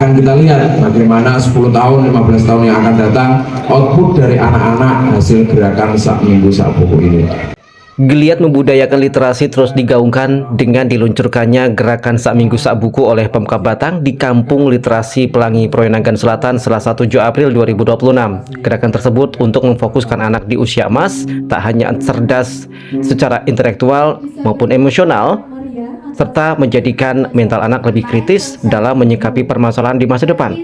Akan kita lihat bagaimana 10 tahun, 15 tahun yang akan datang output dari anak-anak hasil gerakan Sak Minggu Sak Buku ini. Geliat membudayakan literasi terus digaungkan dengan diluncurkannya gerakan Sak Minggu Sak Buku oleh Pemkab Batang di Kampung Literasi Pelangi Proyongan Selatan Selasa 7 April 2026. Gerakan tersebut untuk memfokuskan anak di usia emas tak hanya cerdas secara intelektual maupun emosional, serta menjadikan mental anak lebih kritis dalam menyikapi permasalahan di masa depan.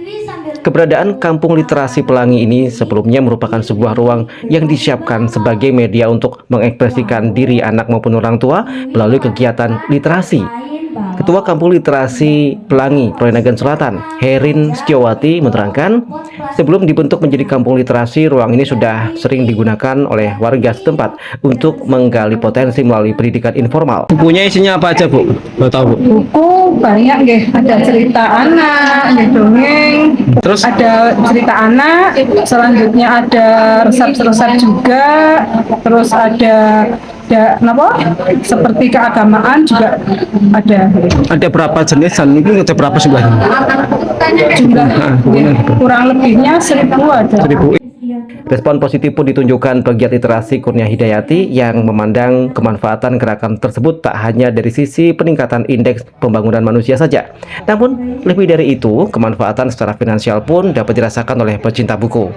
Keberadaan Kampung Literasi Pelangi ini sebelumnya merupakan sebuah ruang yang disiapkan sebagai media untuk mengekspresikan diri anak maupun orang tua melalui kegiatan literasi. Ketua Kampung Literasi Pelangi Proyongan Selatan, Herin Setiawati, menerangkan, sebelum dibentuk menjadi kampung literasi, ruang ini sudah sering digunakan oleh warga setempat untuk menggali potensi melalui pendidikan informal. Bukunya isinya apa aja, Bu? Mau tahu, Bu? Buku banyak nggih, ada cerita anak, nggih dongeng, Terus ada cerita anak, selanjutnya ada resep-resep juga, terus ada apa? Seperti keagamaan juga ada berapa jenis dan ini ada berapa jumlahnya? jumlah kurang lebihnya 1000 ada. 1000. Respon positif pun ditunjukkan pegiat literasi Kurnia Hidayati yang memandang kemanfaatan gerakan tersebut tak hanya dari sisi peningkatan indeks pembangunan manusia saja, namun lebih dari itu, kemanfaatan secara finansial pun dapat dirasakan oleh pecinta buku.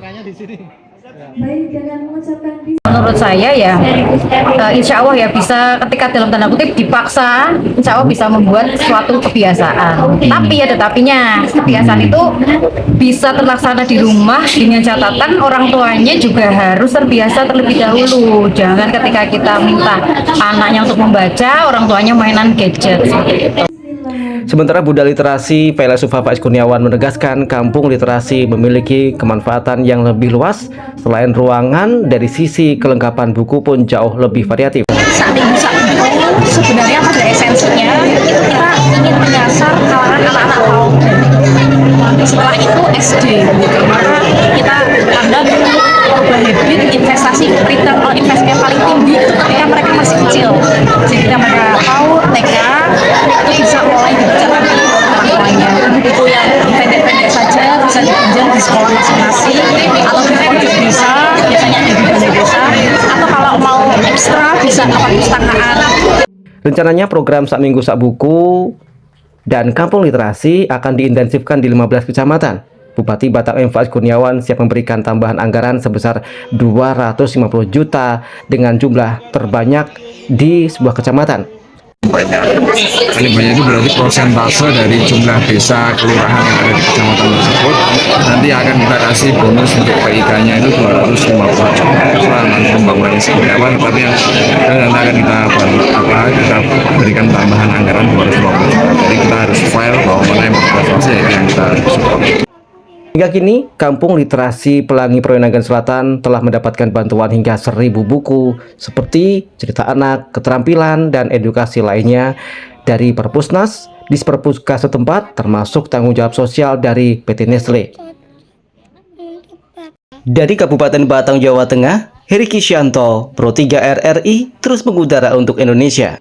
Menurut saya ya, insya Allah ya bisa ketika dalam tanda kutip dipaksa, insya Allah bisa membuat suatu kebiasaan. Tapi ada tapinya, kebiasaan itu bisa terlaksana di rumah dengan catatan orang tuanya juga harus terbiasa terlebih dahulu. Jangan ketika kita minta anaknya untuk membaca, orang tuanya mainan gadget. Sementara Buddha Literasi Filasufa Faiz Kurniawan menegaskan kampung literasi memiliki kemanfaatan yang lebih luas. Selain ruangan, dari sisi kelengkapan buku pun jauh lebih variatif. Sak Minggu Sak Buku sebenarnya pada esensinya itu kita ingin menyasar kalangan anak-anak kaum. Setelah itu SD, maka kita Anda merubah habit investasi, return on investment paling tinggi itu ketika mereka masih kecil. Jadi mereka tahu TK itu bisa mulai dibicarakan orang tuanya. Buku yang pendek-pendek saja bisa dipinjam di sekolah masing-masing atau di pojok desa, biasanya ada di balai desa, atau kalau mau ekstra bisa ke perpustakaan. Rencananya program Sak Minggu Sak Buku dan Kampung Literasi akan diintensifkan di 15 kecamatan. Bupati Batang M. Faiz Kurniawan siap memberikan tambahan anggaran sebesar 250 juta dengan jumlah terbanyak di sebuah kecamatan. Paling banyak itu berarti persentase dari jumlah desa kelurahan yang ada di kecamatan tersebut. Nanti akan kita kasih bonus untuk PIK-nya itu 250 juta. Soal pembangunan seperti apa, tapi yang nanti akan kita berikan tambahan anggaran 250 juta. Jadi kita harus file bahwa mana yang berprestasi yang kita support. Hingga kini, Kampung Literasi Pelangi Proyongan Selatan telah mendapatkan bantuan hingga 1000 buku seperti cerita anak, keterampilan, dan edukasi lainnya dari Perpusnas, Disperpuskes setempat, termasuk tanggung jawab sosial dari PT Nestle. Dari Kabupaten Batang, Jawa Tengah, Heri Kisyanto, Pro 3 RRI, terus mengudara untuk Indonesia.